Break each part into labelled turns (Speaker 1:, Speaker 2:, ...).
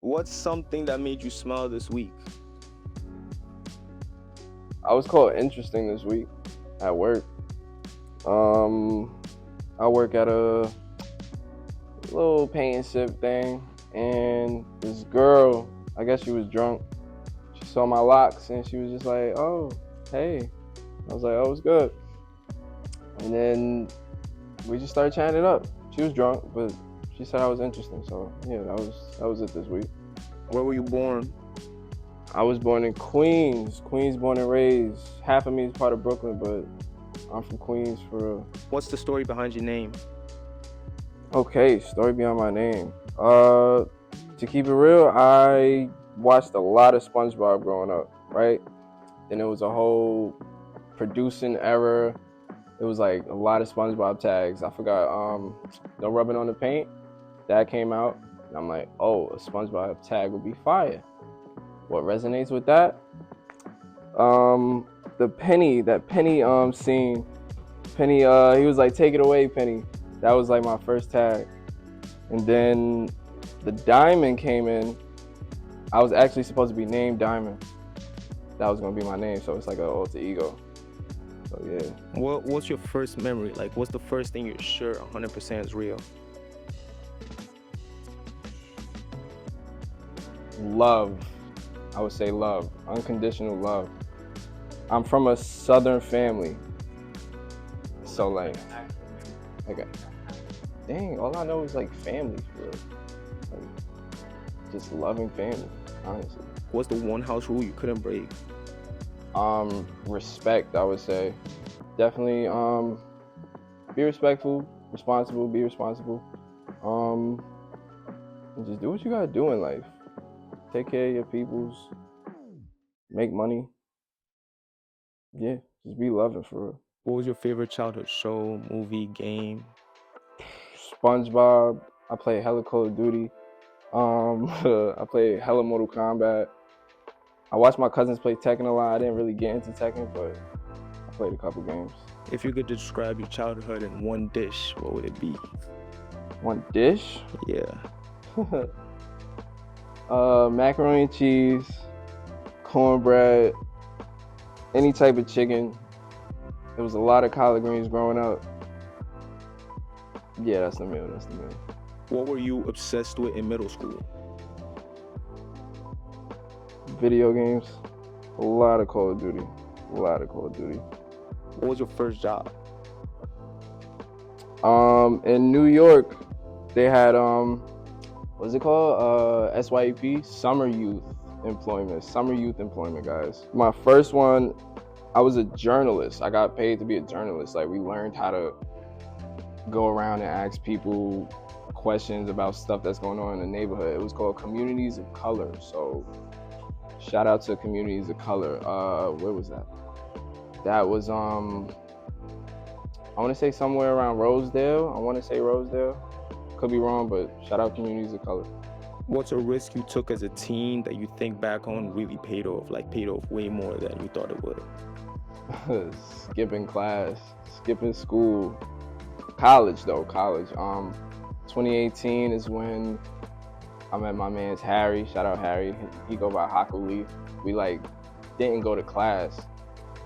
Speaker 1: What's something that made you smile this week?
Speaker 2: I was called interesting this week at work. Um, I work at a little paint and sip thing, and this girl, I guess she was drunk. She saw my locks, and she was just like, "Oh, hey." I was like, "Oh, it's good." And then we just started chatting it up. She was drunk, but she said I was interesting. So yeah, that was it this week.
Speaker 1: Where were you born?
Speaker 2: I was born in Queens, born and raised. Half of me is part of Brooklyn, but I'm from Queens for real.
Speaker 1: What's the story behind your name?
Speaker 2: Okay, story behind my name. To keep it real, I watched a lot of SpongeBob growing up, right? Then it was a whole producing era. It was like a lot of SpongeBob tags. I forgot, No Rubbing on the Paint. That came out. And I'm like, oh, a SpongeBob tag would be fire. What resonates with that? The Penny scene. Penny, he was like, take it away, Penny. That was like my first tag. And then the Diamond came in. I was actually supposed to be named Diamond. That was gonna be my name, so it's like an alter ego. So yeah.
Speaker 1: What's your first memory? Like, what's the first thing you're sure 100% is real?
Speaker 2: Love. I would say love. Unconditional love. I'm from a Southern family. So like, okay. Dang, all I know is like family for real. Like, just loving family, honestly.
Speaker 1: What's the one house rule you couldn't break?
Speaker 2: Respect, I would say. Definitely, be respectful, responsible, be responsible. And just do what you gotta do in life. Take care of your peoples, make money. Yeah, just be loving for real.
Speaker 1: What was your favorite childhood show, movie, game?
Speaker 2: SpongeBob. I play hella Call of Duty. I play hella Mortal Kombat. I watched my cousins play Tekken a lot. I didn't really get into Tekken, but I played a couple games.
Speaker 1: If you could describe your childhood in one dish, what would it be?
Speaker 2: One dish?
Speaker 1: Yeah.
Speaker 2: Macaroni and cheese, cornbread, any type of chicken. There was a lot of collard greens growing up. Yeah, that's the meal. That's the meal.
Speaker 1: What were you obsessed with in middle school?
Speaker 2: Video games. A lot of Call of Duty. A lot of Call of Duty.
Speaker 1: What was your first job?
Speaker 2: In New York, they had what's it called? SYEP, Summer Youth Employment, guys. My first one, I was a journalist. I got paid to be a journalist. Like, we learned how to go around and ask people questions about stuff that's going on in the neighborhood. It was called Communities of Color. So shout out to Communities of Color. Where was that? That was I want to say somewhere around Rosedale. Could be wrong, but shout out Communities of Color.
Speaker 1: What's a risk you took as a teen that you think back on really paid off, like paid off way more than you thought it would?
Speaker 2: Skipping class, skipping school. College. 2018 is when I met my man's Harry. Shout out Harry. He go by Haku. We like didn't go to class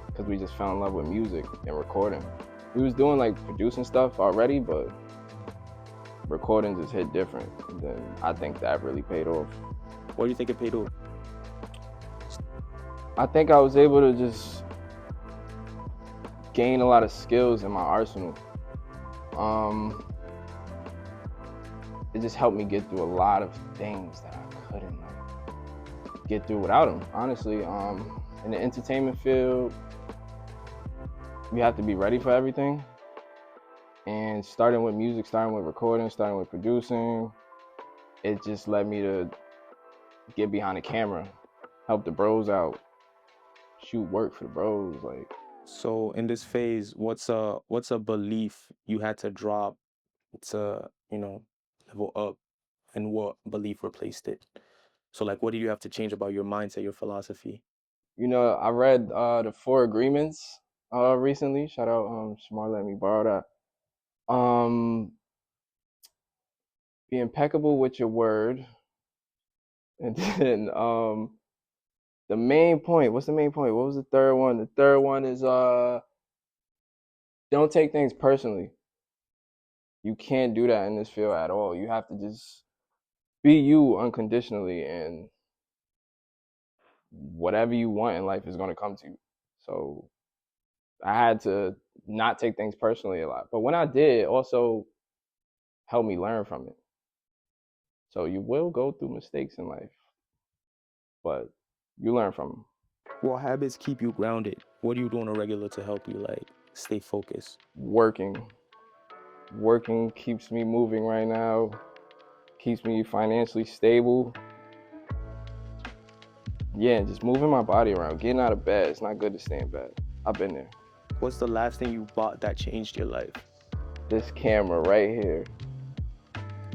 Speaker 2: because we just fell in love with music and recording. We was doing like producing stuff already, but recording just hit different. And then I think that really paid off.
Speaker 1: What do you think it paid off?
Speaker 2: I think I was able to just gain a lot of skills in my arsenal. It just helped me get through a lot of things that I couldn't like get through without them. Honestly, in the entertainment field, you have to be ready for everything. And starting with music, starting with recording, starting with producing, it just led me to get behind the camera, help the bros out, shoot work for the bros. Like,
Speaker 1: So in this phase, what's a belief you had to drop to, level up, and what belief replaced it? So like, what do you have to change about your mindset, your philosophy?
Speaker 2: I read the Four Agreements recently. Shout out Shamar let me borrow that. Be impeccable with your word. And then the main point. What's the main point? What was the third one? The third one is don't take things personally. You can't do that in this field at all. You have to just be you unconditionally, and whatever you want in life is going to come to you. So I had to not take things personally a lot. But when I did, it also helped me learn from it. So you will go through mistakes in life, but you learn from them.
Speaker 1: What habits keep you grounded? What do you do on a regular to help you like stay focused?
Speaker 2: Working keeps me moving right now, keeps me financially stable. Yeah, just moving my body around, getting out of bed. It's not good to stay in bed. I've been there.
Speaker 1: What's the last thing you bought that changed your life?
Speaker 2: This camera right here.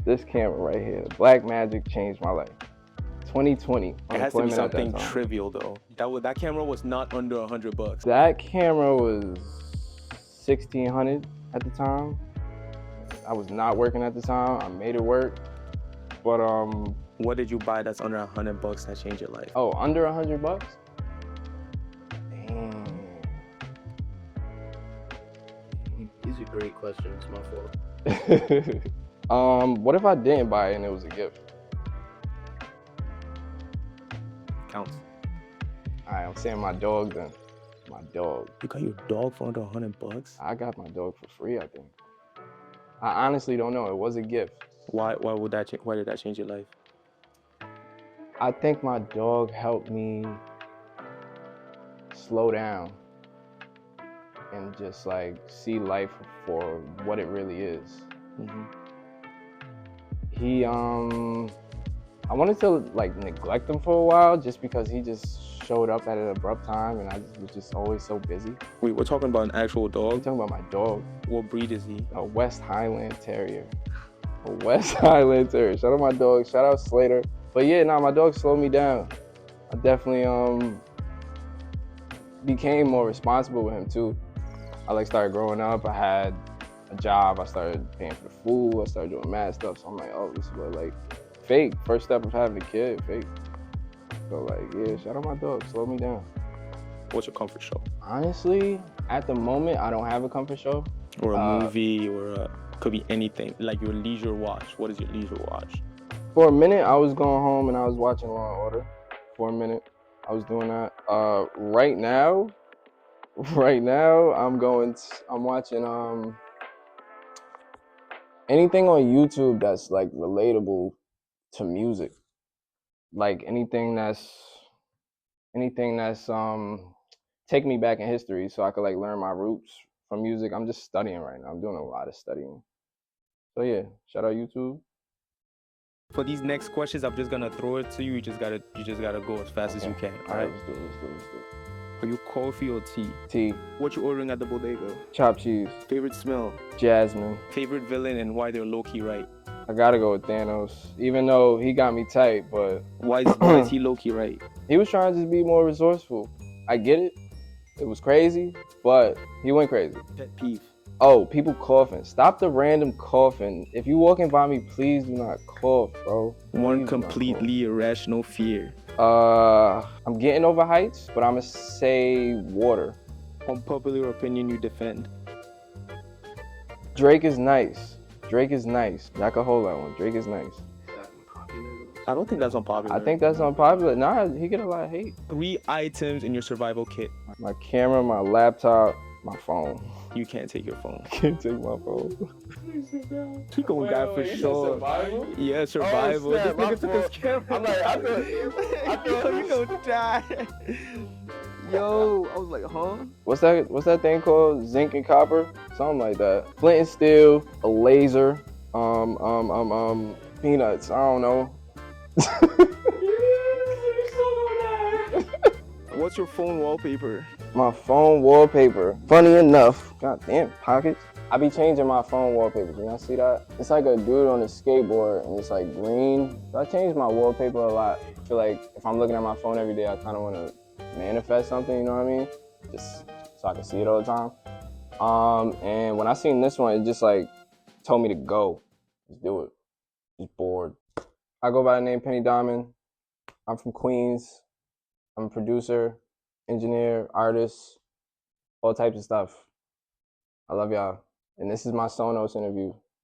Speaker 2: This camera right here. Black Magic changed my life. 2020.
Speaker 1: It has to be
Speaker 2: Unemployment at that
Speaker 1: something
Speaker 2: time.
Speaker 1: trivial though. That camera was not under $100.
Speaker 2: That camera was 1,600 at the time. I was not working at the time. I made it work. But
Speaker 1: what did you buy that's under $100 that changed your life?
Speaker 2: Oh, under $100? Damn.
Speaker 3: These are great questions. My fault.
Speaker 2: What if I didn't buy it and it was a gift?
Speaker 1: Counts.
Speaker 2: Alright, I'm saying my dog then. My dog.
Speaker 1: You got your dog for under $100?
Speaker 2: I got my dog for free, I think. I honestly don't know. It was a gift.
Speaker 1: Why did that change your life?
Speaker 2: I think my dog helped me slow down and just like see life for what it really is.
Speaker 1: Mm-hmm.
Speaker 2: He I wanted to like neglect him for a while just because he just showed up at an abrupt time and I was just always so busy.
Speaker 1: Wait, we're talking about an actual
Speaker 2: I'm
Speaker 1: dog?
Speaker 2: talking about my dog.
Speaker 1: What breed is he?
Speaker 2: A West Highland Terrier. A West Highland Terrier. Shout out my dog. Shout out Slater. But yeah, my dog slowed me down. I definitely became more responsible with him too. I like started growing up. I had a job. I started paying for the food. I started doing mad stuff. So I'm like, oh, this is what like fake. First step of having a kid, fake. So like, yeah, shout out my dog. Slow me down.
Speaker 1: What's your comfort show?
Speaker 2: Honestly, at the moment, I don't have a comfort show.
Speaker 1: Or a movie, or could be anything. Like your leisure watch. What is your leisure watch?
Speaker 2: For a minute, I was going home and I was watching Law and Order. For a minute, I was doing that. Right now, I'm watching anything on YouTube that's like relatable to music. Like anything that's taking me back in history so I could like learn my roots from music. I'm just studying right now. I'm doing a lot of studying. So yeah, shout out YouTube.
Speaker 1: For these next questions, I'm just gonna throw it to you. You just gotta go as fast as you can. All right.
Speaker 2: Let's do it.
Speaker 1: Are you coffee or tea?
Speaker 2: Tea.
Speaker 1: What you ordering at the bodega?
Speaker 2: Chopped cheese.
Speaker 1: Favorite smell?
Speaker 2: Jasmine.
Speaker 1: Favorite villain and why they're low-key right?
Speaker 2: I gotta go with Thanos, even though he got me tight, but
Speaker 1: Why is he low-key right?
Speaker 2: he was trying to just be more resourceful. I get it. It was crazy, but he went crazy.
Speaker 1: Pet peeve.
Speaker 2: Oh, people coughing. Stop the random coughing. If you walking by me, please do not cough, bro.
Speaker 1: One completely irrational fear.
Speaker 2: I'm getting over heights, but I'm gonna say water.
Speaker 1: Unpopular opinion you defend.
Speaker 2: Drake is nice. Y'all can hold that one. Drake is nice.
Speaker 1: I don't think that's unpopular.
Speaker 2: I think that's unpopular. Nah, he get a lot of hate.
Speaker 1: 3 items in your survival kit.
Speaker 2: My camera, my laptop, my phone.
Speaker 1: You can't take your phone.
Speaker 2: Can't take my phone.
Speaker 1: He going die for sure.
Speaker 2: Survival?
Speaker 1: Yeah, survival.
Speaker 2: snap,
Speaker 1: This
Speaker 2: my
Speaker 1: nigga took his camera.
Speaker 2: I'm like, I thought
Speaker 1: Yo, you gonna die. Yo, I was like, huh?
Speaker 2: What's that thing called? Zinc and copper? Something like that. Flint and steel, a laser, peanuts. I don't know.
Speaker 1: What's your phone wallpaper?
Speaker 2: My phone wallpaper. Funny enough, goddamn pockets. I be changing my phone wallpaper. Can y'all see that? It's like a dude on a skateboard and it's like green. So I change my wallpaper a lot. I feel like if I'm looking at my phone every day, I kind of want to manifest something, you know what I mean? Just so I can see it all the time. And when I seen this one, it just like told me to go. Just do it. Just bored. I go by the name Penny Diamond. I'm from Queens. I'm a producer, engineer, artist, all types of stuff. I love y'all. And this is my Sonos interview.